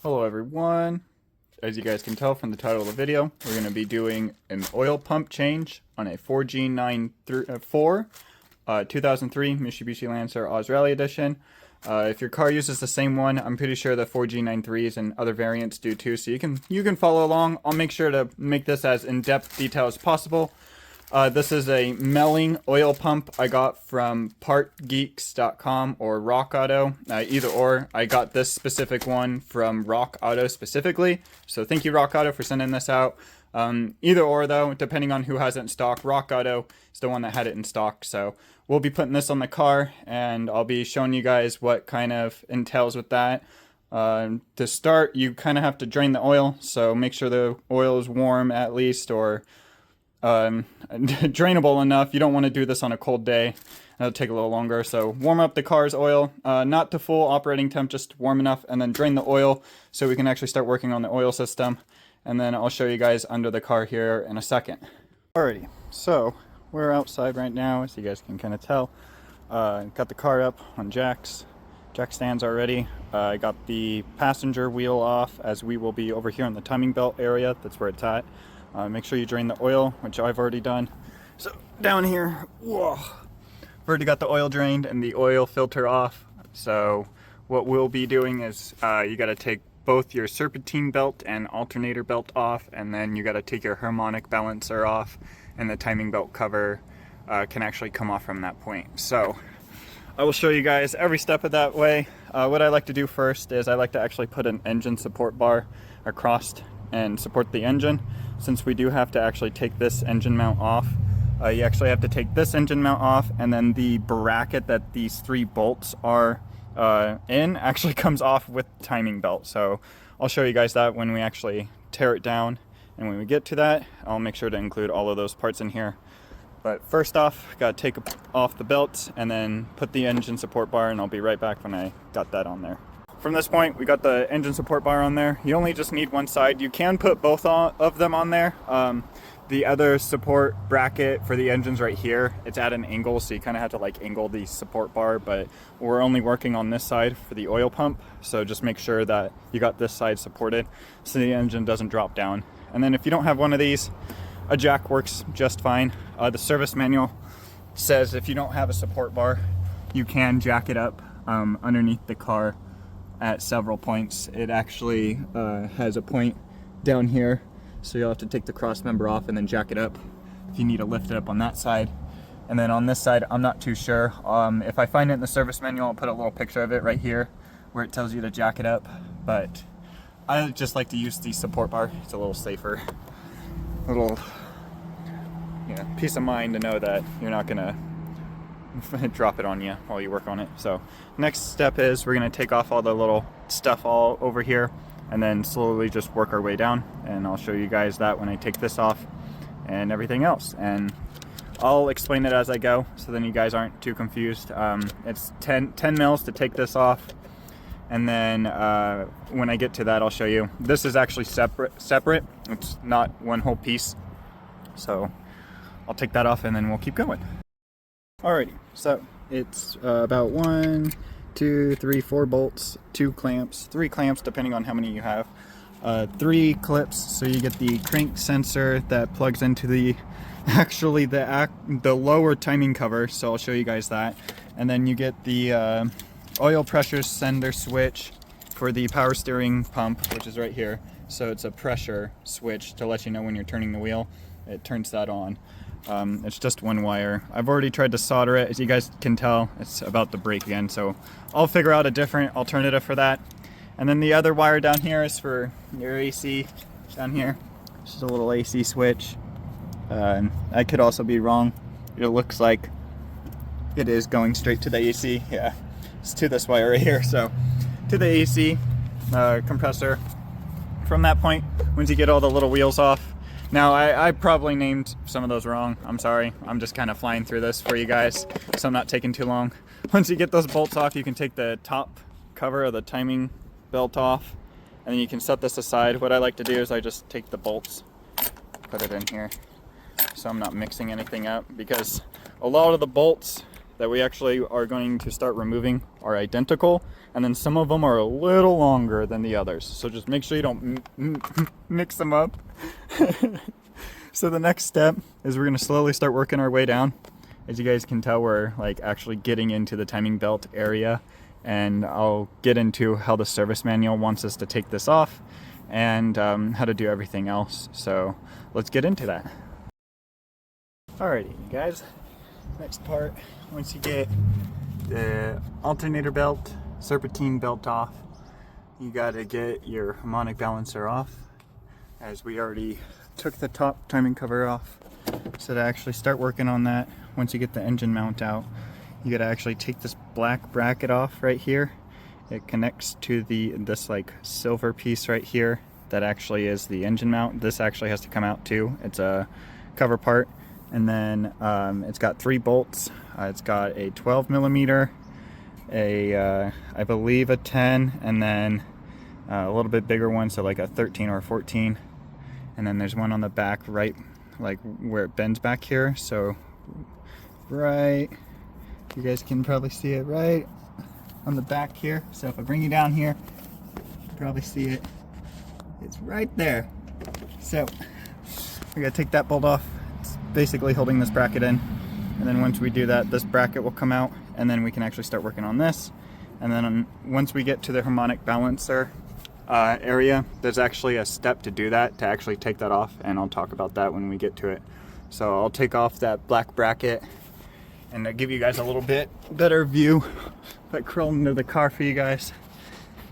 Hello everyone. As you guys can tell from the title of the video, we're going to be doing an oil pump change on a 4G94 2003 Mitsubishi Lancer Oz Rally Edition. If your car uses the same one, I'm pretty sure the 4G93s and other variants do too, so you can follow along. I'll make sure to make this as in-depth detail as possible. This is a Melling oil pump I got from partgeeks.com or Rock Auto, either or. I got this specific one from Rock Auto specifically, so thank you Rock Auto for sending this out. Either or though, depending on who has it in stock, Rock Auto is the one that had it in stock, so we'll be putting this on the car and I'll be showing you guys what kind of entails with that. To start, you kind of have to drain the oil, so make sure the oil is warm at least, or drainable enough. You don't want to do this on a cold day. It'll take a little longer. So warm up the car's oil, not to full operating temp, just warm enough, and then drain the oil so we can actually start working on the oil system. And then I'll show you guys under the car here in a second. Alrighty, so we're outside right now, as you guys can kind of tell. Got the car up on jack stands already. I got the passenger wheel off, as we will be over here in the timing belt area. That's where it's at. Make sure you drain the oil, which I've already done. So down here, whoa, I've already got the oil drained and the oil filter off. So what we'll be doing is you got to take both your serpentine belt and alternator belt off, and then you got to take your harmonic balancer off, and the timing belt cover can actually come off from that point. So I will show you guys every step of that way. What I like to do first is I like to actually put an engine support bar across and support the engine. Since we do have to actually take this engine mount off, you actually have to take this engine mount off, and then the bracket that these three bolts are in actually comes off with timing belt. So I'll show you guys that when we actually tear it down, and when we get to that, I'll make sure to include all of those parts in here. But first off, gotta take off the belt and then put the engine support bar, and I'll be right back when I got that on there. From this point, we got the engine support bar on there. You only just need one side. You can put both of them on there. The other support bracket for the engine's right here. It's at an angle, so you kind of have to like angle the support bar, but we're only working on this side for the oil pump. So just make sure that you got this side supported so the engine doesn't drop down. And then if you don't have one of these, a jack works just fine. The service manual says if you don't have a support bar, you can jack it up underneath the car at several points. It actually has a point down here, so you'll have to take the cross member off and then jack it up if you need to lift it up on that side. And then on this side, I'm not too sure. If I find it in the service manual, I'll put a little picture of it right here where it tells you to jack it up, but I just like to use the support bar. It's a little safer, little peace of mind to know that you're not gonna drop it on you while you work on it. So next step is we're going to take off all the little stuff all over here and then slowly just work our way down, and I'll show you guys that when I take this off and everything else, and I'll explain it as I go so then you guys aren't too confused. It's 10 mils to take this off, and then when I get to that I'll show you. This is actually separate. It's not one whole piece, so I'll take that off and then we'll keep going. Alrighty, so it's about 1, 2, 3, 4 bolts, 2 clamps, 3 clamps depending on how many you have, 3 clips, so you get the crank sensor that plugs into the lower timing cover, so I'll show you guys that, and then you get the oil pressure sender switch for the power steering pump, which is right here. So it's a pressure switch to let you know when you're turning the wheel. It turns that on. It's just one wire. I've already tried to solder it. As you guys can tell, it's about to break again, so I'll figure out a different alternative for that. And then the other wire down here is for your AC down here. Just a little AC switch. I could also be wrong. It looks like it is going straight to the AC. Yeah, it's to this wire right here. So to the AC compressor. From that point, once you get all the little wheels off, now, I probably named some of those wrong. I'm sorry. I'm just kind of flying through this for you guys, so I'm not taking too long. Once you get those bolts off, you can take the top cover of the timing belt off, and then you can set this aside. What I like to do is I just take the bolts, put it in here, so I'm not mixing anything up, because a lot of the bolts that we actually are going to start removing are identical, and then some of them are a little longer than the others. So just make sure you don't mix them up. So the next step is we're going to slowly start working our way down. As you guys can tell, we're like actually getting into the timing belt area, and I'll get into how the service manual wants us to take this off and how to do everything else. So let's get into that. Alrighty, guys. Next part, once you get the alternator belt, serpentine belt off, you gotta get your harmonic balancer off, as we already took the top timing cover off. So to actually start working on that, once you get the engine mount out, you gotta actually take this black bracket off right here. It connects to this like silver piece right here that actually is the engine mount. This actually has to come out too. It's a cover part. And then it's got 3 bolts. It's got a 12 millimeter, I believe a 10, and then a little bit bigger one, so like a 13 or 14. And then there's one on the back right, like where it bends back here. So right, you guys can probably see it right on the back here. So if I bring you down here, you can probably see it. It's right there. So we gotta take that bolt off. Basically holding this bracket in, and then once we do that, this bracket will come out, and then we can actually start working on this. And then once we get to the harmonic balancer area, there's actually a step to do that, to actually take that off, and I'll talk about that when we get to it. So I'll take off that black bracket and I'll give you guys a little bit better view. If I crawl into the car for you guys.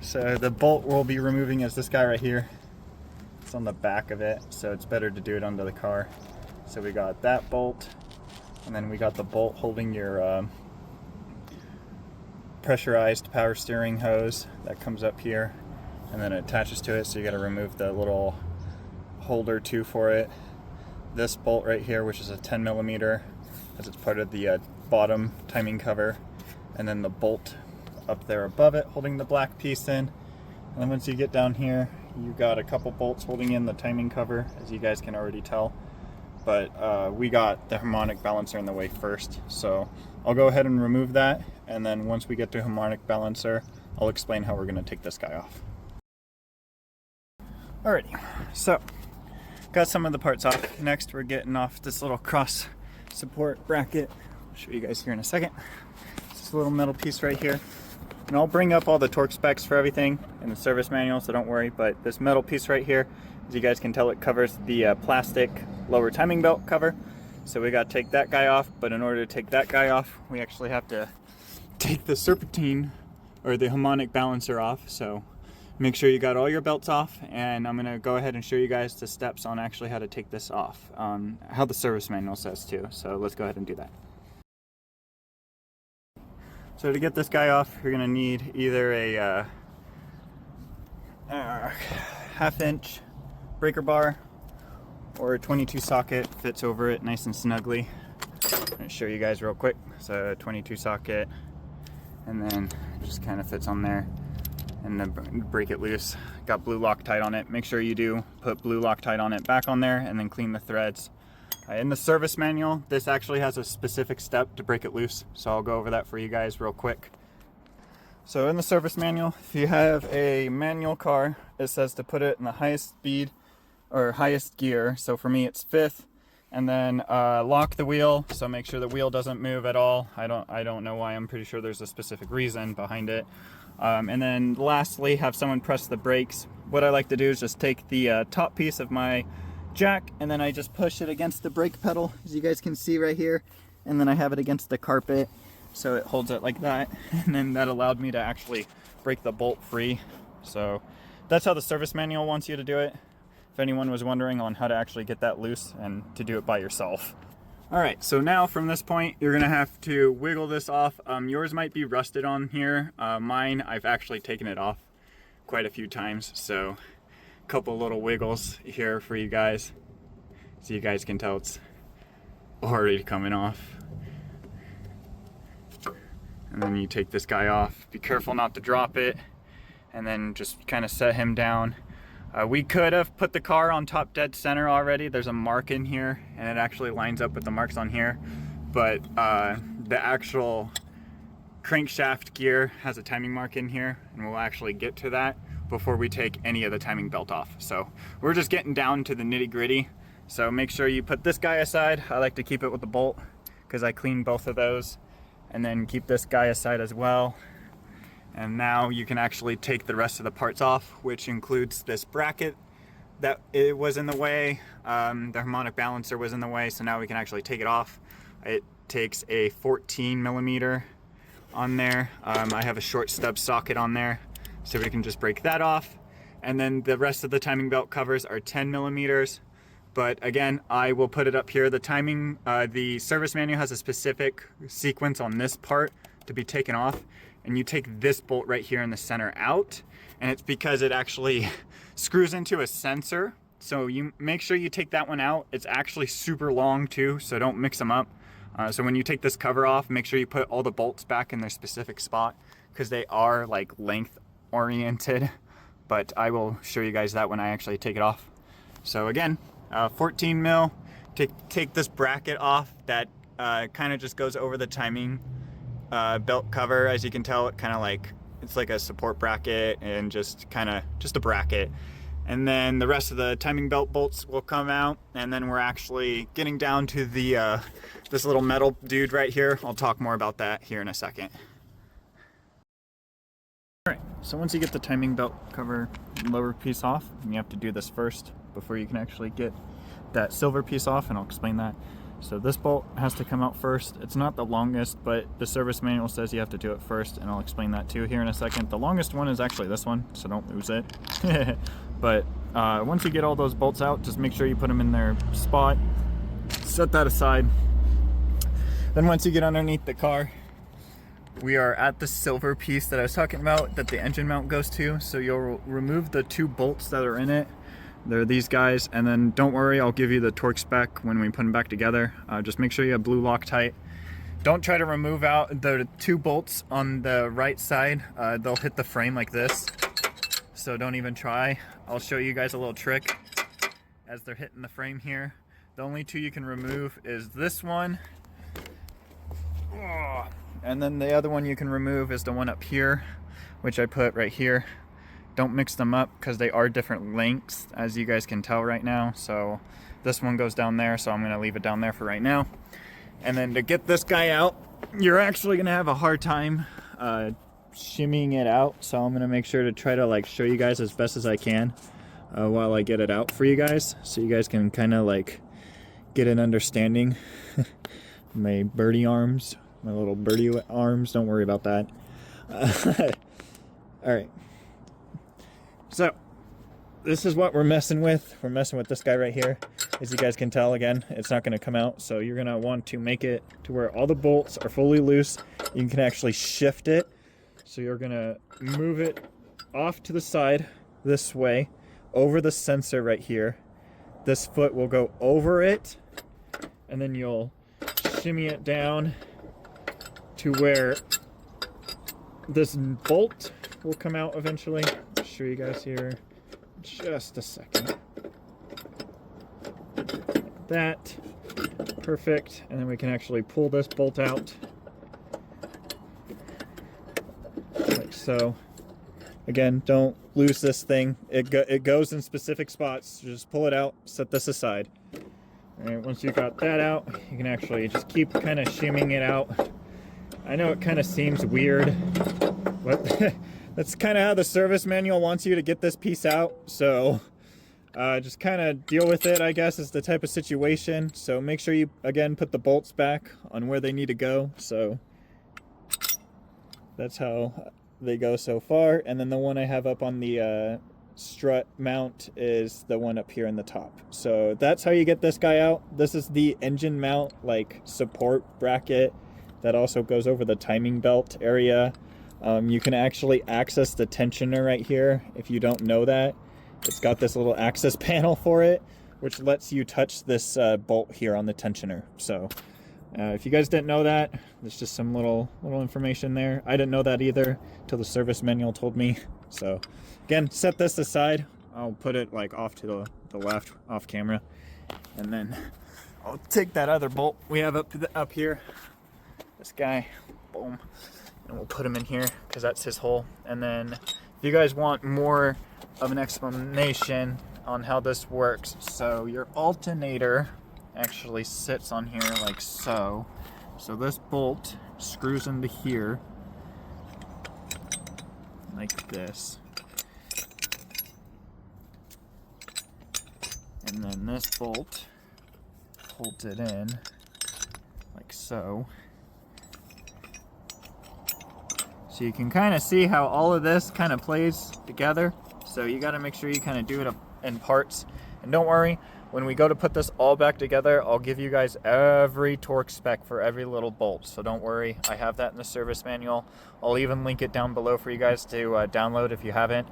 So the bolt we'll be removing is this guy right here. It's on the back of it, so it's better to do it under the car. So we got that bolt, and then we got the bolt holding your pressurized power steering hose that comes up here, and then it attaches to it, so you got to remove the little holder too for it. This bolt right here, which is a 10 millimeter, as it's part of the bottom timing cover, and then the bolt up there above it holding the black piece in. And then once you get down here, you got a couple bolts holding in the timing cover, as you guys can already tell. But we got the harmonic balancer in the way first, so I'll go ahead and remove that, and then once we get to harmonic balancer, I'll explain how we're going to take this guy off. Alrighty, so got some of the parts off. Next we're getting off this little cross support bracket. I'll show you guys here in a second. It's this little metal piece right here, and I'll bring up all the torque specs for everything in the service manual, so don't worry. But this metal piece right here, as you guys can tell, it covers the plastic lower timing belt cover. So we got to take that guy off, but in order to take that guy off, we actually have to take the serpentine or the harmonic balancer off. So make sure you got all your belts off, and I'm going to go ahead and show you guys the steps on actually how to take this off, how the service manual says too. So let's go ahead and do that. So to get this guy off, you're going to need either a 1/2 inch breaker bar or a 22 socket, fits over it nice and snugly. I'm going to show you guys real quick. So a 22 socket, and then it just kind of fits on there, and then break it loose. Got blue Loctite on it. Make sure you do put blue Loctite on it, back on there, and then clean the threads. In the service manual, this actually has a specific step to break it loose, so I'll go over that for you guys real quick. So in the service manual, if you have a manual car, it says to put it in the highest speed or highest gear. So for me it's 5th, and then lock the wheel, so make sure the wheel doesn't move at all. I don't know why. I'm pretty sure there's a specific reason behind it. And then lastly, have someone press the brakes. What I like to do is just take the top piece of my jack, and then I just push it against the brake pedal, as you guys can see right here, and then I have it against the carpet, so it holds it like that, and then that allowed me to actually break the bolt free. So that's how the service manual wants you to do it, if anyone was wondering on how to actually get that loose and to do it by yourself. Alright, so now from this point, you're gonna have to wiggle this off. Yours might be rusted on here. Mine, I've actually taken it off quite a few times, so a couple little wiggles here for you guys, so you guys can tell it's already coming off. And then you take this guy off. Be careful not to drop it, and then just kind of set him down. We could have put the car on top dead center already. There's a mark in here, and it actually lines up with the marks on here. But the actual crankshaft gear has a timing mark in here, and we'll actually get to that before we take any of the timing belt off. So we're just getting down to the nitty-gritty. So make sure you put this guy aside. I like to keep it with the bolt because I clean both of those, and then keep this guy aside as well. And now you can actually take the rest of the parts off, which includes this bracket that it was in the way. The harmonic balancer was in the way, so now we can actually take it off. It takes a 14 millimeter on there. I have a short stub socket on there, so we can just break that off. And then the rest of the timing belt covers are 10 millimeters. But again, I will put it up here. The timing, the service manual has a specific sequence on this part to be taken off. And you take this bolt right here in the center out. And it's because it actually screws into a sensor. So you make sure you take that one out. It's actually super long too, so don't mix them up. So when you take this cover off, make sure you put all the bolts back in their specific spot, because they are like length oriented. But I will show you guys that when I actually take it off. So again, 14 mil, take this bracket off that kind of just goes over the timing belt cover. As you can tell, it kind of like, it's like a support bracket and just a bracket. And then the rest of the timing belt bolts will come out, and then we're actually getting down to the this little metal dude right here. I'll talk more about that here in a second. Alright, so once you get the timing belt cover lower piece off, you have to do this first before you can actually get that silver piece off, and I'll explain that. So this bolt has to come out first. It's not the longest, but the service manual says you have to do it first, and I'll explain that too here in a second. The longest one is actually this one, so don't lose it. But once you get all those bolts out, just make sure you put them in their spot. Set that aside. Then once you get underneath the car, we are at the silver piece that I was talking about that the engine mount goes to. So you'll remove the two bolts that are in it. They're these guys, and then don't worry, I'll give you the torque spec when we put them back together. Just make sure you have blue Loctite. Don't try to remove out the two bolts on the right side. They'll hit the frame like this, so don't even try. I'll show you guys a little trick as they're hitting the frame here. The only two you can remove is this one, and then the other one you can remove is the one up here, which I put right here. Don't mix them up because they are different lengths, as you guys can tell right now. So this one goes down there, so I'm going to leave it down there for right now. And then to get this guy out, you're actually going to have a hard time shimmying it out. So I'm going to make sure to try to like show you guys as best as I can while I get it out for you guys, so you guys can kind of like get an understanding. My birdie arms, my little birdie arms, don't worry about that. All right. So this is what we're messing with. We're messing with this guy right here. As you guys can tell, again, it's not going to come out. So you're going to want to make it to where all the bolts are fully loose. You can actually shift it. So you're going to move it off to the side this way, over the sensor right here. This foot will go over it, and then you'll shimmy it down to where this bolt will come out eventually. I'll show you guys here in just a second. Like that. Perfect. And then we can actually pull this bolt out like so. Again, don't lose this thing. It goes in specific spots. Just pull it out, set this aside. All right, once you got that out, you can actually just keep kind of shimming it out. I know it kind of seems weird, but that's kind of how the service manual wants you to get this piece out. So just kind of deal with it, I guess, is the type of situation. So make sure you, again, put the bolts back on where they need to go. So that's how they go so far. And then the one I have up on the strut mount is the one up here in the top. So that's how you get this guy out. This is the engine mount, like, support bracket that also goes over the timing belt area. You can actually access the tensioner right here. If you don't know that, it's got this little access panel for it, which lets you touch this bolt here on the tensioner. So if you guys didn't know that, there's just some little information there. I didn't know that either until the service manual told me. So again, set this aside. I'll put it like off to the left, off camera, and then I'll take that other bolt we have up here. this guy, boom, and we'll put him in here because that's his hole. And then if you guys want more of an explanation on how this works, so your alternator actually sits on here like so. So this bolt screws into here like this. And then this bolt holds it in like so. So you can kind of see how all of this kind of plays together. So you got to make sure you kind of do it in parts. And don't worry, when we go to put this all back together, I'll give you guys every torque spec for every little bolt. So don't worry, I have that in the service manual. I'll even link it down below for you guys to download if you haven't.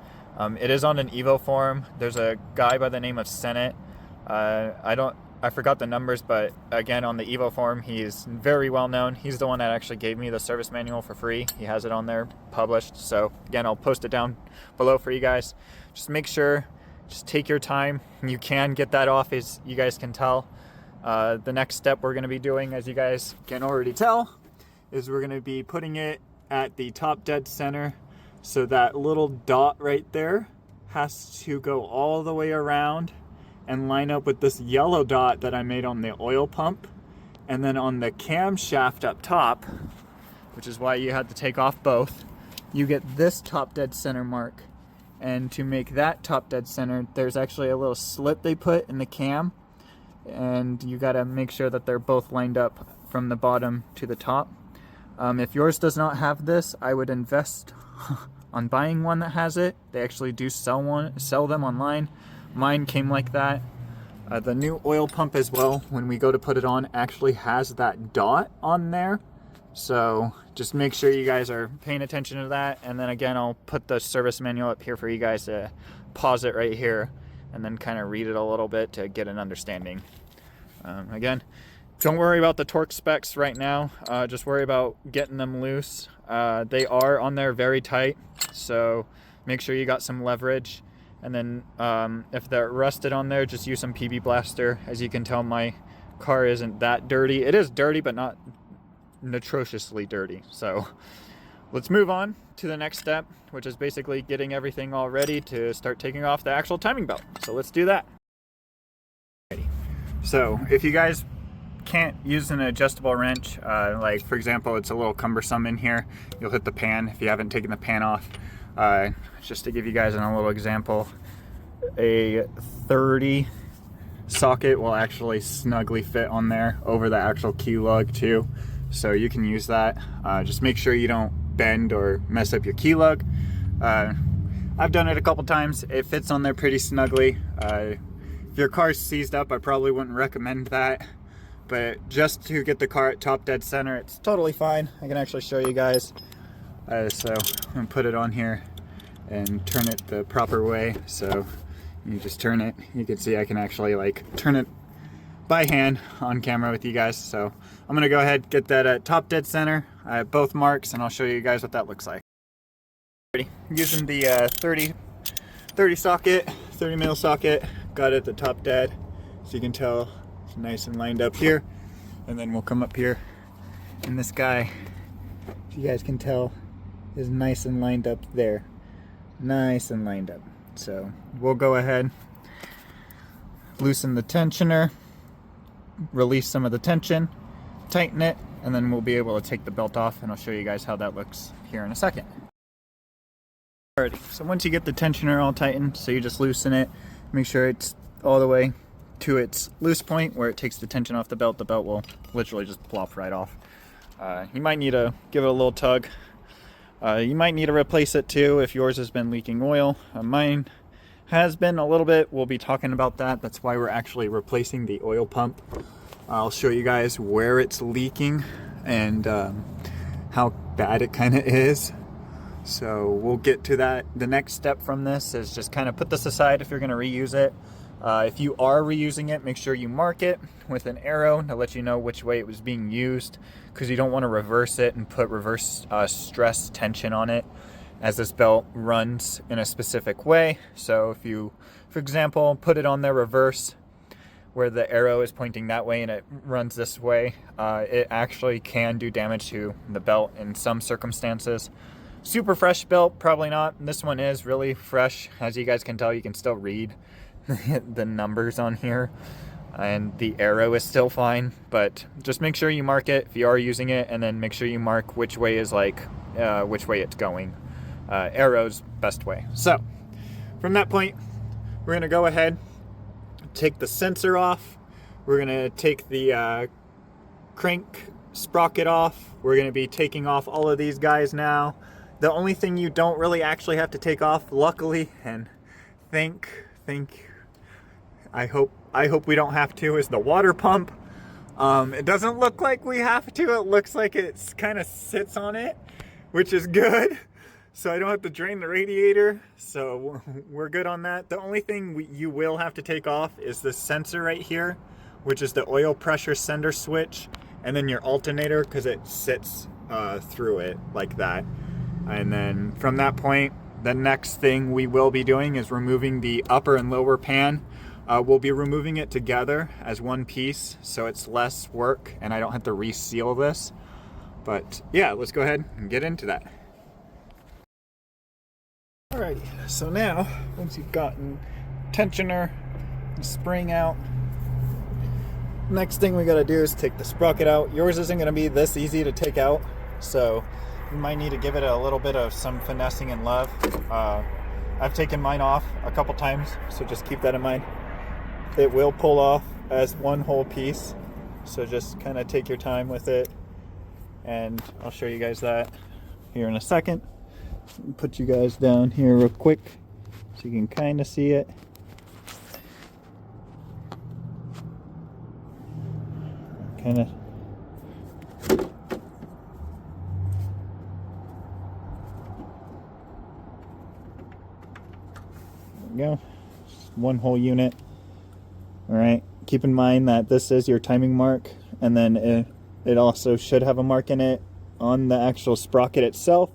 It is on an Evo form. There's a guy by the name of Senate. I forgot the numbers, but again, on the Evo form, he's very well known. He's the one that actually gave me the service manual for free. He has it on there published. So again, I'll post it down below for you guys. Just make sure, just take your time. You can get that off, as you guys can tell. The next step we're going to be doing, as you guys can already tell, is we're going to be putting it at the top dead center. So that little dot right there has to go all the way around and line up with this yellow dot that I made on the oil pump. And then on the camshaft up top, which is why you had to take off both, you get this top dead center mark. And to make that top dead center, there's actually a little slit they put in the cam, and you gotta make sure that they're both lined up from the bottom to the top. If yours does not have this, I would invest on buying one that has it. They actually do sell them online. Mine came like that. The new oil pump as well, when we go to put it on, actually has that dot on there. So just make sure you guys are paying attention to that. And then again, I'll put the service manual up here for you guys to pause it right here and then kind of read it a little bit to get an understanding. Again, don't worry about the torque specs right now. Just worry about getting them loose. They are on there very tight, so make sure you got some leverage. And then if they're rusted on there, just use some PB Blaster. As you can tell, my car isn't that dirty. It is dirty, but not atrociously dirty. So let's move on to the next step, which is basically getting everything all ready to start taking off the actual timing belt. So let's do that. So if you guys can't use an adjustable wrench, like for example, it's a little cumbersome in here, you'll hit the pan if you haven't taken the pan off. Just to give you guys a little example, a 30 socket will actually snugly fit on there over the actual key lug too, so you can use that. Just make sure you don't bend or mess up your key lug. I've done it a couple times. It fits on there pretty snugly. If your car's seized up, I probably wouldn't recommend that, but just to get the car at top dead center, it's totally fine. I can actually show you guys. So I'm gonna put it on here and turn it the proper way. So you just turn it. You can see I can actually like turn it by hand on camera with you guys. So I'm gonna go ahead, get that at top dead center. I have both marks, and I'll show you guys what that looks like. Using the 30 socket, 30 mil socket, got it at the top dead, so you can tell it's nice and lined up here. And then we'll come up here, and this guy, if you guys can tell, is nice and lined up there. Nice and lined up. So we'll go ahead, loosen the tensioner, release some of the tension, tighten it, and then we'll be able to take the belt off, and I'll show you guys how that looks here in a second. Alrighty, so once you get the tensioner all tightened, so you just loosen it, make sure it's all the way to its loose point where it takes the tension off the belt will literally just plop right off. You might need to give it a little tug. You might need to replace it too if yours has been leaking oil. Mine has been a little bit. We'll be talking about that. That's why we're actually replacing the oil pump. I'll show you guys where it's leaking and how bad it kind of is. So we'll get to that. The next step from this is just kind of put this aside if you're going to reuse it. If you are reusing it, make sure you mark it with an arrow to let you know which way it was being used, because you don't want to reverse it and put reverse stress tension on it, as this belt runs in a specific way. So if you, for example, put it on there reverse, where the arrow is pointing that way and it runs this way, it actually can do damage to the belt in some circumstances. Super fresh belt, probably not. This one is really fresh. As you guys can tell, you can still read the numbers on here, and the arrow is still fine, but just make sure you mark it if you are using it, and then make sure you mark which way is which way it's going. Arrow's best way. So from that point, we're gonna go ahead, take the sensor off. We're gonna take the crank sprocket off. We're gonna be taking off all of these guys now. The only thing you don't really actually have to take off, luckily, and I hope we don't have to, is the water pump. It doesn't look like we have to. It looks like it's kind of sits on it, which is good. So I don't have to drain the radiator. So we're good on that. The only thing you will have to take off is the sensor right here, which is the oil pressure sender switch, and then your alternator, because it sits through it like that. And then from that point, the next thing we will be doing is removing the upper and lower pan. We'll be removing it together as one piece, so it's less work and I don't have to reseal this. But yeah, let's go ahead and get into that. Alrighty, so now, once you've gotten tensioner and spring out, next thing we gotta do is take the sprocket out. Yours isn't gonna be this easy to take out, so you might need to give it a little bit of some finessing and love. I've taken mine off a couple times, so just keep that in mind. It will pull off as one whole piece, so just kind of take your time with it, and I'll show you guys that here in a second. Put you guys down here real quick so you can kind of see it. Kind of. Go. Just one whole unit. All right, keep in mind that this is your timing mark, and then it also should have a mark in it on the actual sprocket itself.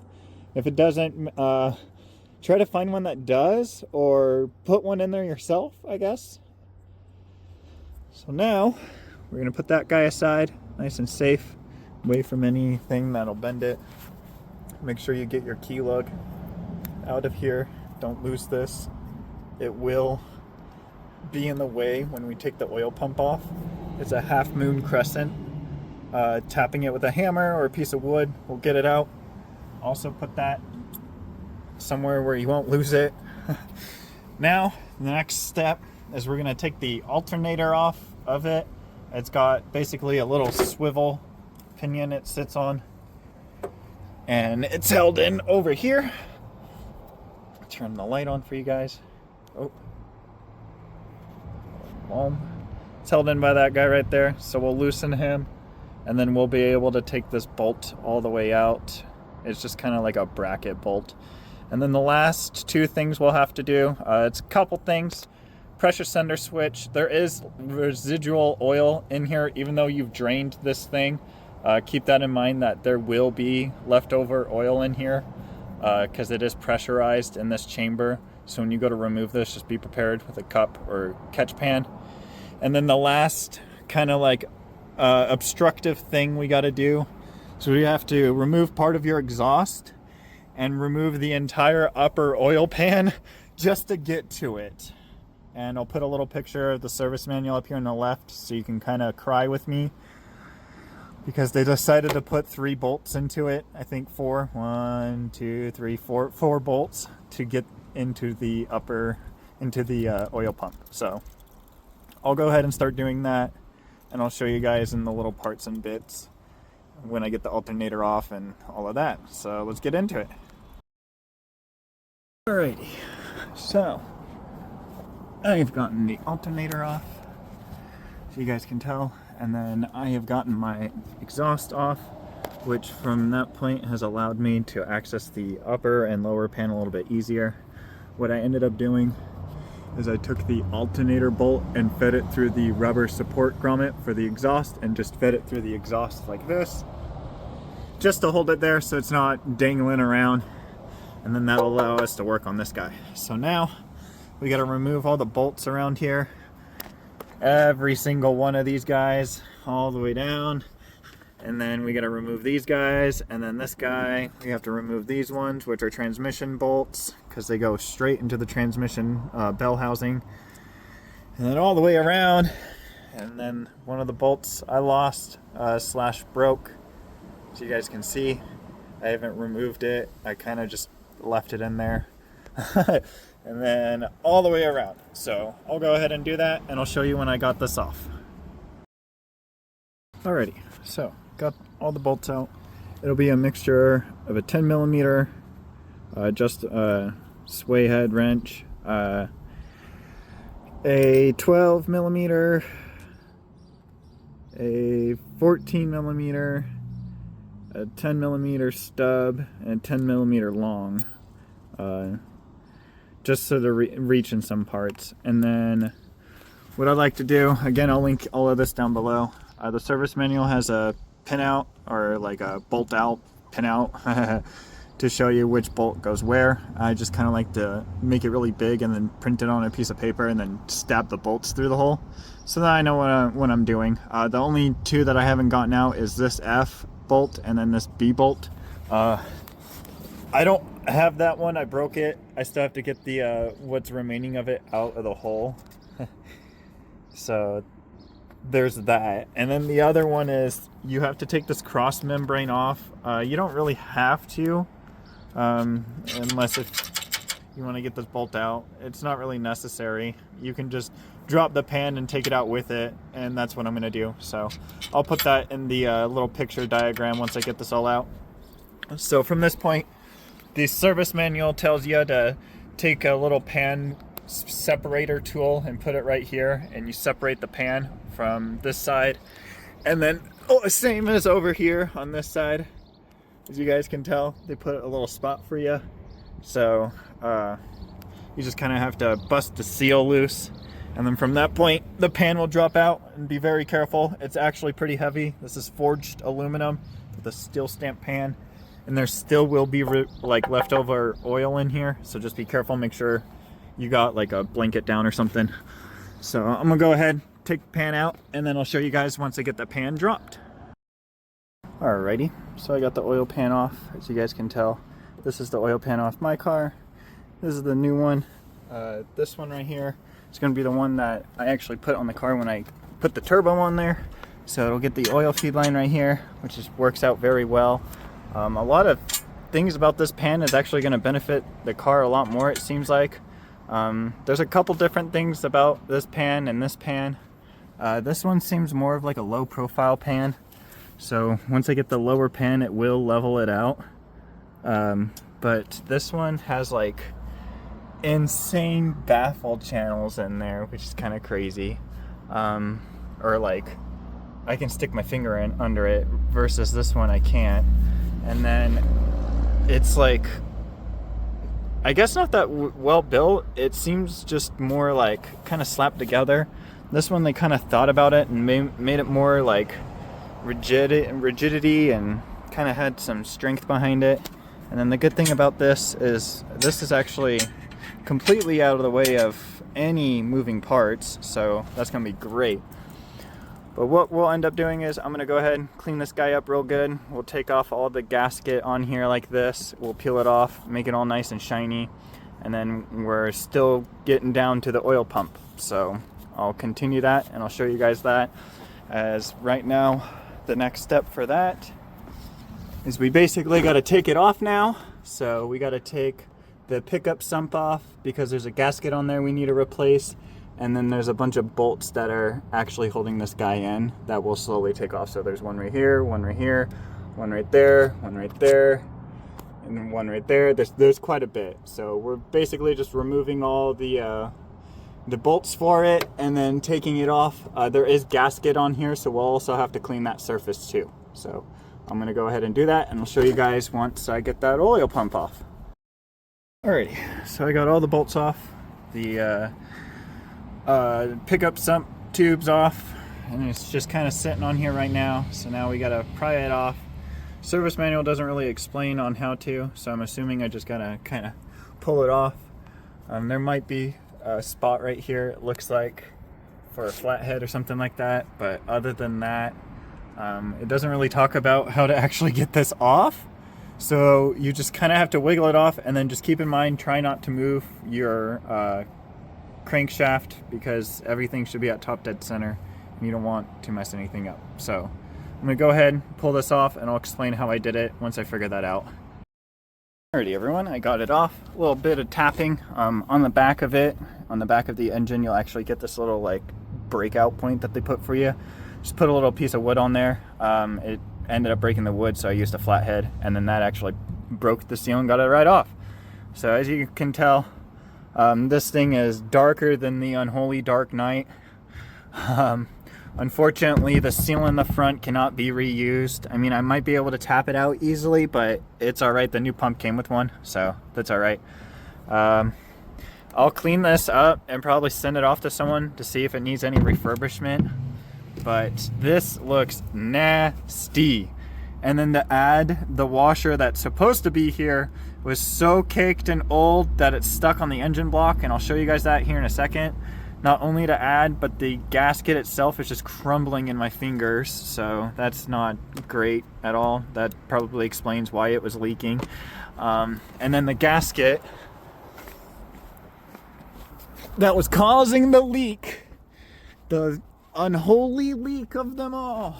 If it doesn't, try to find one that does, or put one in there yourself, I guess. So now we're gonna put that guy aside, nice and safe, away from anything that'll bend it. Make sure you get your key lug out of here. Don't lose this. It will be in the way when we take the oil pump off. It's a half moon crescent. Tapping it with a hammer or a piece of wood will get it out. Also put that somewhere where you won't lose it. Now, the next step is we're gonna take the alternator off of it. It's got basically a little swivel pinion it sits on, and it's held in over here. Turn the light on for you guys. Oh, it's held in by that guy right there, so we'll loosen him, and then we'll be able to take this bolt all the way out. It's just kind of like a bracket bolt. And then the last two things we'll have to do, it's a couple things. Pressure sender switch. There is residual oil in here, even though you've drained this thing. Keep that in mind, that there will be leftover oil in here, because it is pressurized in this chamber. So when you go to remove this, just be prepared with a cup or catch pan. And then the last kind of like obstructive thing we got to do, so we have to remove part of your exhaust and remove the entire upper oil pan just to get to it. And I'll put a little picture of the service manual up here on the left so you can kind of cry with me, because they decided to put 3 bolts into it. I think 4. 1, 2, 3, 4 bolts to get into the oil pump. So I'll go ahead and start doing that, and I'll show you guys in the little parts and bits when I get the alternator off and all of that. So let's get into it. Alrighty, so I've gotten the alternator off, so you guys can tell, and then I have gotten my exhaust off, which from that point has allowed me to access the upper and lower pan a little bit easier. What I ended up doing is I took the alternator bolt and fed it through the rubber support grommet for the exhaust, and just fed it through the exhaust like this, just to hold it there so it's not dangling around, and then that'll allow us to work on this guy. So now we got to remove all the bolts around here, every single one of these guys all the way down. And then we got to remove these guys, and then this guy, we have to remove these ones, which are transmission bolts, because they go straight into the transmission bell housing. And then all the way around, and then one of the bolts I lost slash broke, so you guys can see. I haven't removed it, I kind of just left it in there. And then all the way around. So I'll go ahead and do that, and I'll show you when I got this off. Alrighty, so got all the bolts out. It'll be a mixture of a 10mm, just a sway head wrench, a 12mm, a 14mm, a 10mm stub, and 10mm long, just so to reach in some parts. And then what I like to do, again, I'll link all of this down below. The service manual has a pinout, or like a bolt out pinout to show you which bolt goes where. I just kind of like to make it really big and then print it on a piece of paper and then stab the bolts through the hole, so that I know what I'm doing. The only two that I haven't gotten out is this F bolt and then this B bolt. I don't have that one, I broke it. I still have to get the what's remaining of it out of the hole. So there's that. And then the other one is you have to take this cross membrane off. You don't really have to, unless if you want to get this bolt out. It's not really necessary. You can just drop the pan and take it out with it, and that's what I'm going to do. So I'll put that in the little picture diagram once I get this all out. So from this point, the service manual tells you to take a little pan separator tool and put it right here, and you separate the pan from this side. And then same as over here on this side, as you guys can tell, they put a little spot for you. So you just kind of have to bust the seal loose, and then from that point the pan will drop out. And be very careful, it's actually pretty heavy. This is forged aluminum with a steel stamp pan, and there still will be like leftover oil in here, so just be careful. Make sure you got like a blanket down or something. So I'm gonna go ahead, take the pan out, and then I'll show you guys once I get the pan dropped. Alrighty, so I got the oil pan off. As you guys can tell, this is the oil pan off my car. This is the new one. This one right here is going to be the one that I actually put on the car when I put the turbo on there. So it'll get the oil feed line right here, which just works out very well. A lot of things about this pan is actually going to benefit the car a lot more, it seems like. There's a couple different things about this pan and this pan. This one seems more of like a low profile pan, so once I get the lower pan it will level it out. But this one has like insane baffle channels in there, which is kind of crazy. Or like I can stick my finger in under it, versus this one I can't. And then it's like, I guess not that well built. It seems just more like kind of slapped together. This one they kind of thought about it and made it more like rigidity and kind of had some strength behind it. And then the good thing about this is actually completely out of the way of any moving parts, so that's gonna be great. But what we'll end up doing is I'm gonna go ahead and clean this guy up real good. We'll take off all the gasket on here like this. We'll peel it off, make it all nice and shiny, and then we're still getting down to the oil pump. So I'll continue that and I'll show you guys that. As right now, the next step for that is we basically got to take it off now. So we got to take the pickup sump off because there's a gasket on there we need to replace. And then there's a bunch of bolts that are actually holding this guy in that we'll slowly take off. So there's one right here, one right here, one right there, one right there, and then one right there. There's quite a bit. So we're basically just removing all the bolts for it and then taking it off. There is gasket on here, so we'll also have to clean that surface too. So I'm gonna go ahead and do that, and I'll show you guys once I get that oil pump off. Alrighty, so I got all the bolts off. The pickup sump tubes off, and it's just kind of sitting on here right now. So now we gotta pry it off. Service manual doesn't really explain on how to, so I'm assuming I just gotta kind of pull it off. There might be a spot right here, it looks like, for a flathead or something like that. But other than that, it doesn't really talk about how to actually get this off. So you just kind of have to wiggle it off, and then just keep in mind, try not to move your crankshaft, because everything should be at top dead center and you don't want to mess anything up. So I'm gonna go ahead and pull this off, and I'll explain how I did it once I figure that out. Alrighty everyone, I got it off. A little bit of tapping on the back of it. On the back of the engine, you'll actually get this little like breakout point that they put for you. Just put a little piece of wood on there. It ended up breaking the wood, so I used a flathead, and then that actually broke the seal and got it right off. So as you can tell, this thing is darker than the unholy dark night. Unfortunately, the seal in the front cannot be reused. I mean, I might be able to tap it out easily, but it's all right. The new pump came with one, so that's all right. I'll clean this up and probably send it off to someone to see if it needs any refurbishment. But this looks nasty. And then to add, the washer that's supposed to be here was so caked and old that it's stuck on the engine block, and I'll show you guys that here in a second. Not only to add, but the gasket itself is just crumbling in my fingers, so that's not great at all. That probably explains why it was leaking. And then the gasket that was causing the leak, the unholy leak of them all,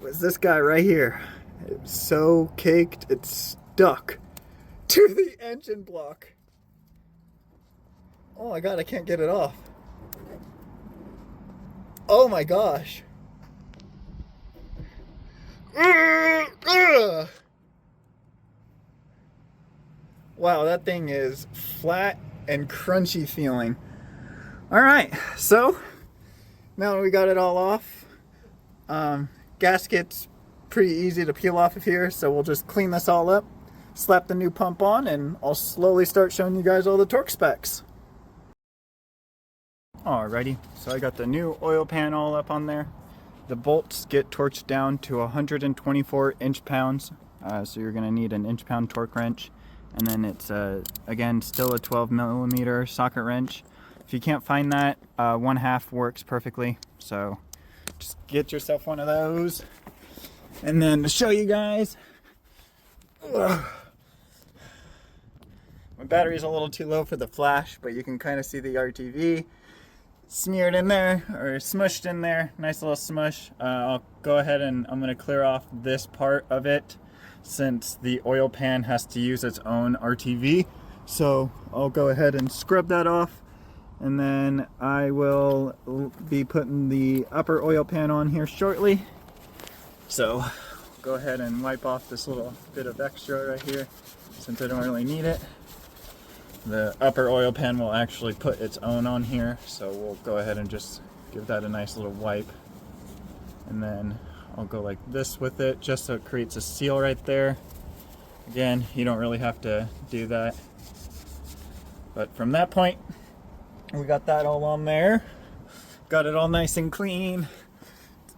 was this guy right here. It's so caked, it's stuck to the engine block. Oh my god, I can't get it off. Oh my gosh. Wow, that thing is flat and crunchy feeling. Alright, so now we got it all off. Gasket's pretty easy to peel off of here, so we'll just clean this all up, slap the new pump on, and I'll slowly start showing you guys all the torque specs. Alrighty, so I got the new oil pan all up on there. The bolts get torqued down to 124 inch-pounds, so you're going to need an inch-pound torque wrench. And then it's, again, still a 12mm socket wrench. If you can't find that, 1/2 works perfectly. So just get yourself one of those. And then to show you guys, my battery's a little too low for the flash, but you can kind of see the RTV smeared in there, or smushed in there. Nice little smush. I'll go ahead and I'm going to clear off this part of it, since the oil pan has to use its own RTV. So I'll go ahead and scrub that off, and then I will be putting the upper oil pan on here shortly. So go ahead and wipe off this little bit of extra right here, since I don't really need it. The upper oil pan will actually put its own on here, so we'll go ahead and just give that a nice little wipe. And then I'll go like this with it, just so it creates a seal right there. Again, you don't really have to do that. But from that point, we got that all on there. Got it all nice and clean.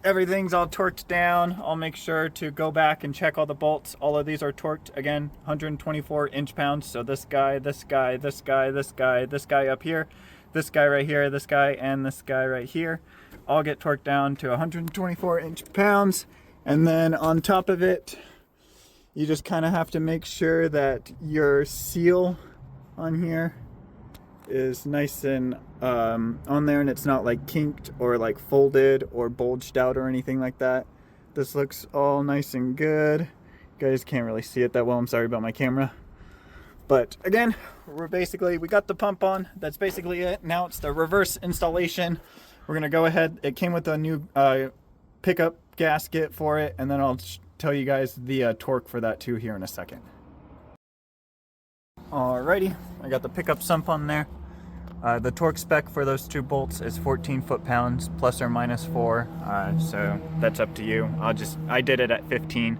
Everything's all torqued down. I'll make sure to go back and check all the bolts. All of these are torqued, again, 124 inch-pounds. So this guy, this guy, this guy, this guy, this guy up here, this guy right here, this guy, and this guy right here all get torqued down to 124 inch-pounds. And then on top of it, you just kind of have to make sure that your seal on here is nice and on there, and it's not like kinked or like folded or bulged out or anything like that. This looks all nice and good. You guys can't really see it that well, I'm sorry about my camera. But again, we got the pump on. That's basically it. Now it's the reverse installation. We're gonna go ahead, it came with a new pickup gasket for it, and then I'll tell you guys the torque for that too here in a second. Alrighty, I got the pickup sump on there. The torque spec for those two bolts is 14 foot-pounds plus or minus 4, so that's up to you. I did it at 15.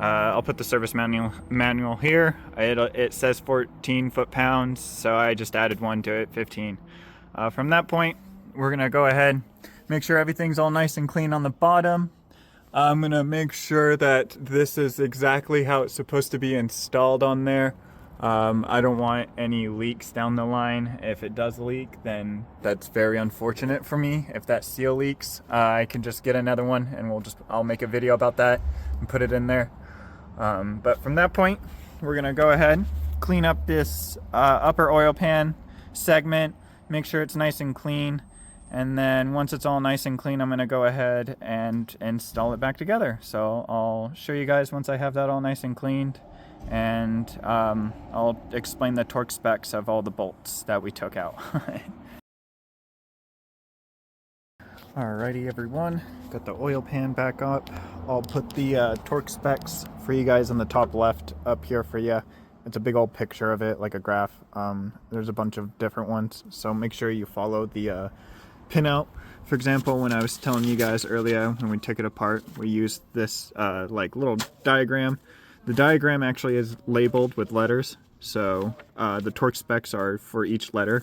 I'll put the service manual here. It says 14 foot-pounds, so I just added 1 to it, 15. From that point, we're gonna go ahead, make sure everything's all nice and clean on the bottom. I'm gonna make sure that this is exactly how it's supposed to be installed on there. I don't want any leaks down the line. If it does leak, then that's very unfortunate for me. If that seal leaks, I can just get another one and I'll make a video about that and put it in there. But from that point, we're gonna go ahead, clean up this upper oil pan segment, make sure it's nice and clean. And then once it's all nice and clean, I'm gonna go ahead and install it back together. So I'll show you guys once I have that all nice and cleaned. And I'll explain the torque specs of all the bolts that we took out. Alrighty everyone, got the oil pan back up. I'll put the torque specs for you guys in the top left up here for you. It's a big old picture of it, like a graph. There's a bunch of different ones, so make sure you follow the pinout. For example, when I was telling you guys earlier, when we took it apart, we used this like little diagram. The diagram actually is labeled with letters, so the torque specs are for each letter.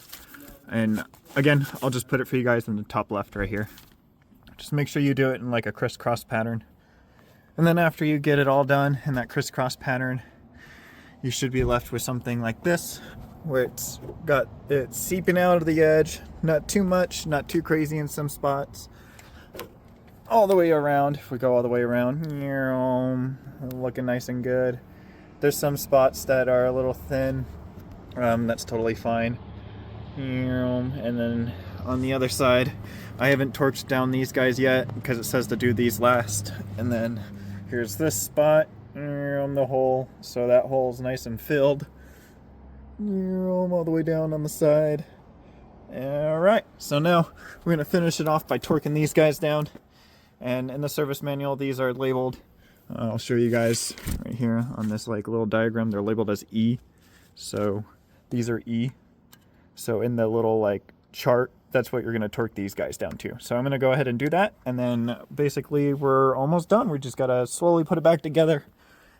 And again, I'll just put it for you guys in the top left right here. Just make sure you do it in like a crisscross pattern. And then after you get it all done in that crisscross pattern, you should be left with something like this, where it's seeping out of the edge, not too much, not too crazy in some spots. All the way around, if we go all the way around, looking nice and good. There's some spots that are a little thin, that's totally fine. And then on the other side, I haven't torched down these guys yet because it says to do these last. And then here's this spot on the hole, so that hole's nice and filled. All the way down on the side. Alright, so now we're gonna finish it off by torquing these guys down. And in the service manual, these are labeled. I'll show you guys right here on this like little diagram. They're labeled as E. So these are E. So in the little like chart, that's what you're gonna torque these guys down to. So I'm gonna go ahead and do that. And then basically we're almost done. We just gotta slowly put it back together.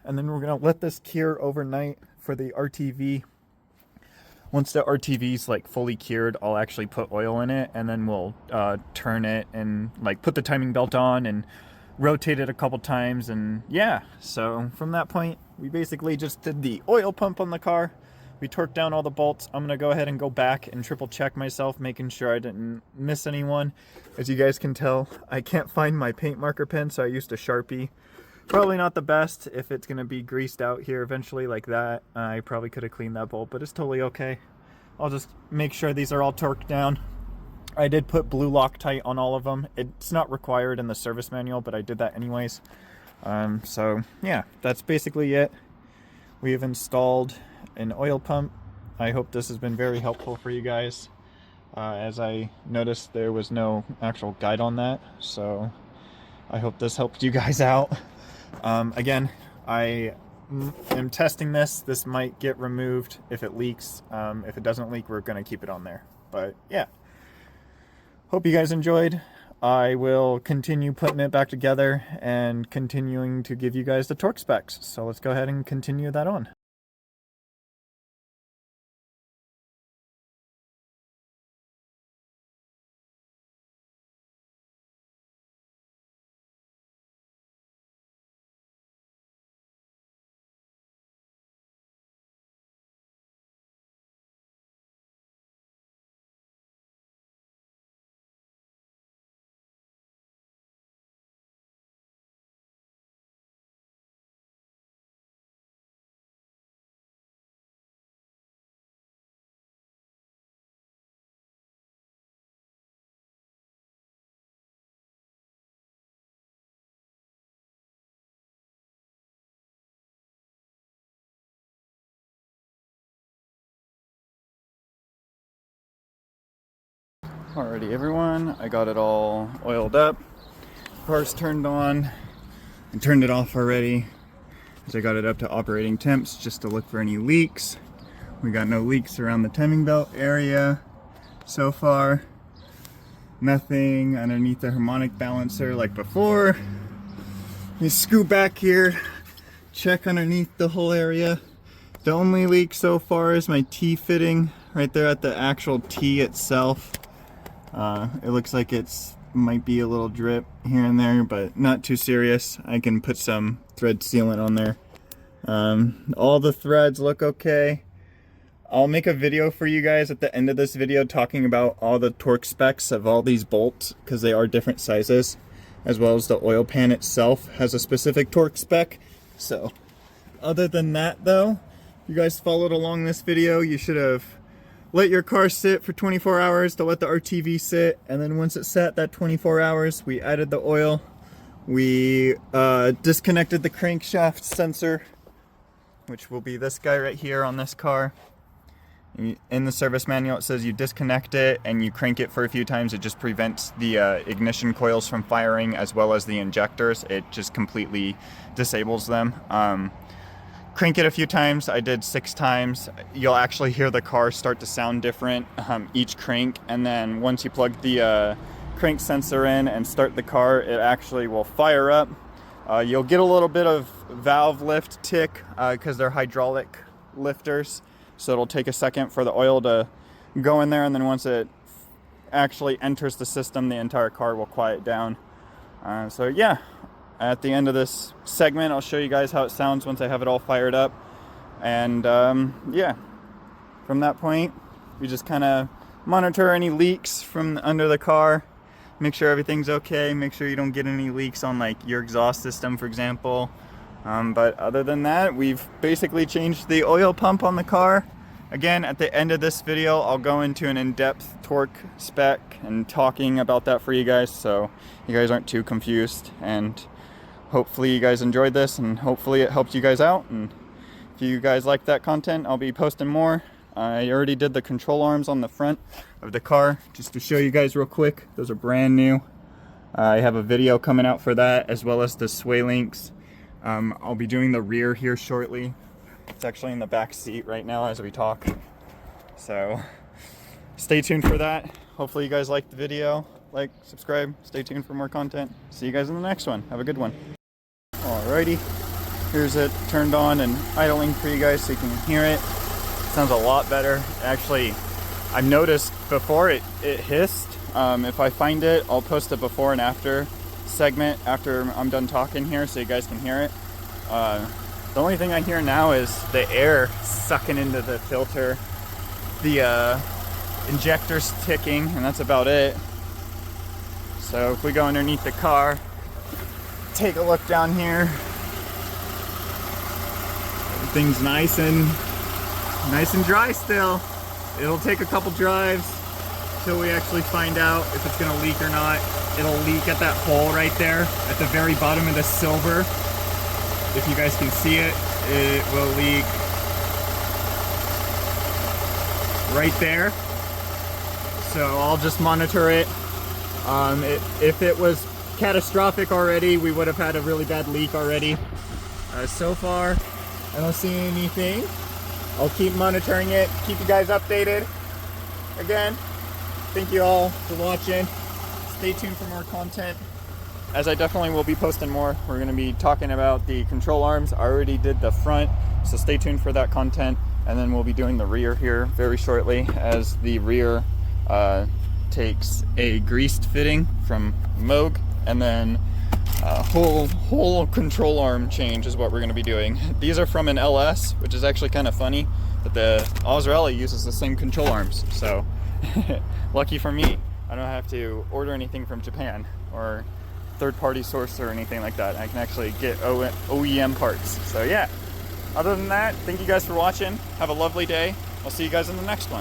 And then we're gonna let this cure overnight for the RTV. Once the RTV's like fully cured, I'll actually put oil in it, and then we'll turn it and like put the timing belt on and rotate it a couple times. And yeah, so from that point, we basically just did the oil pump on the car. We torqued down all the bolts. I'm gonna go ahead and go back and triple check myself, making sure I didn't miss anyone. As you guys can tell, I can't find my paint marker pen, so I used a Sharpie. Probably not the best if it's gonna be greased out here eventually like that. I probably could have cleaned that bolt, but it's totally okay. I'll just make sure these are all torqued down. I did put blue Loctite on all of them. It's not required in the service manual, but I did that anyways. So yeah, that's basically it. We have installed an oil pump. I hope this has been very helpful for you guys. As I noticed, there was no actual guide on that, so I hope this helped you guys out. Again, I am testing this. This might get removed if it leaks. If it doesn't leak, we're going to keep it on there. But yeah, hope you guys enjoyed. I will continue putting it back together and continuing to give you guys the torque specs. So let's go ahead and continue that on. Alrighty everyone, I got it all oiled up. Car's turned on. I turned it off already, as I got it up to operating temps just to look for any leaks. We got no leaks around the timing belt area so far. Nothing underneath the harmonic balancer like before. Let me scoot back here, check underneath the whole area. The only leak so far is my T fitting right there at the actual T itself. It looks like it's might be a little drip here and there, but not too serious. I can put some thread sealant on there All the threads look okay. I'll make a video for you guys at the end of this video talking about all the torque specs of all these bolts, because they are different sizes, as well as the oil pan itself has a specific torque spec. So other than that though, if you guys followed along this video, you should have let your car sit for 24 hours to let the RTV sit, and then once it sat that 24 hours, we added the oil. We disconnected the crankshaft sensor, which will be this guy right here on this car. In the service manual it says you disconnect it and you crank it for a few times. It just prevents the ignition coils from firing, as well as the injectors. It just completely disables them. Crank it a few times. I did 6 times. You'll actually hear the car start to sound different each crank, and then once you plug the crank sensor in and start the car, it actually will fire up. You'll get a little bit of valve lift tick because they're hydraulic lifters. So it'll take a second for the oil to go in there, and then once it actually enters the system, the entire car will quiet down. So yeah, at the end of this segment, I'll show you guys how it sounds once I have it all fired up. And yeah, from that point, we just kind of monitor any leaks from under the car, make sure everything's okay, make sure you don't get any leaks on like your exhaust system, for example. But other than that, we've basically changed the oil pump on the car. Again, at the end of this video, I'll go into an in-depth torque spec and talking about that for you guys, so you guys aren't too confused. And hopefully you guys enjoyed this, and hopefully it helped you guys out. And if you guys like that content, I'll be posting more. I already did the control arms on the front of the car, just to show you guys real quick. Those are brand new. I have a video coming out for that, as well as the sway links. I'll be doing the rear here shortly. It's actually in the back seat right now as we talk. So stay tuned for that. Hopefully you guys liked the video. Like, subscribe, stay tuned for more content. See you guys in the next one. Have a good one. Alrighty, here's it turned on and idling for you guys so you can hear it. Sounds a lot better. Actually, I've noticed before it hissed. If I find it, I'll post a before and after segment after I'm done talking here so you guys can hear it. The only thing I hear now is the air sucking into the filter, the injector's ticking, and that's about it. So if we go underneath the car, take a look down here, everything's nice and dry still. It'll take a couple drives till we actually find out if it's gonna leak or not. It'll leak at that hole right there at the very bottom of the silver. If you guys can see it, it will leak right there. So I'll just monitor it. If it was catastrophic already, we would have had a really bad leak already. So far, I don't see anything. I'll keep monitoring it, keep you guys updated. Again, thank you all for watching. Stay tuned for more content, as I definitely will be posting more. We're going to be talking about the control arms. I already did the front, so stay tuned for that content. And then we'll be doing the rear here very shortly, as the rear takes a greased fitting from Moog, and then a whole control arm change is what we're going to be doing. These are from an LS, which is actually kind of funny, but the Australian uses the same control arms. So lucky for me, I don't have to order anything from Japan or third-party source or anything like that. I can actually get OEM parts. So yeah, other than that, thank you guys for watching. Have a lovely day. I'll see you guys in the next one.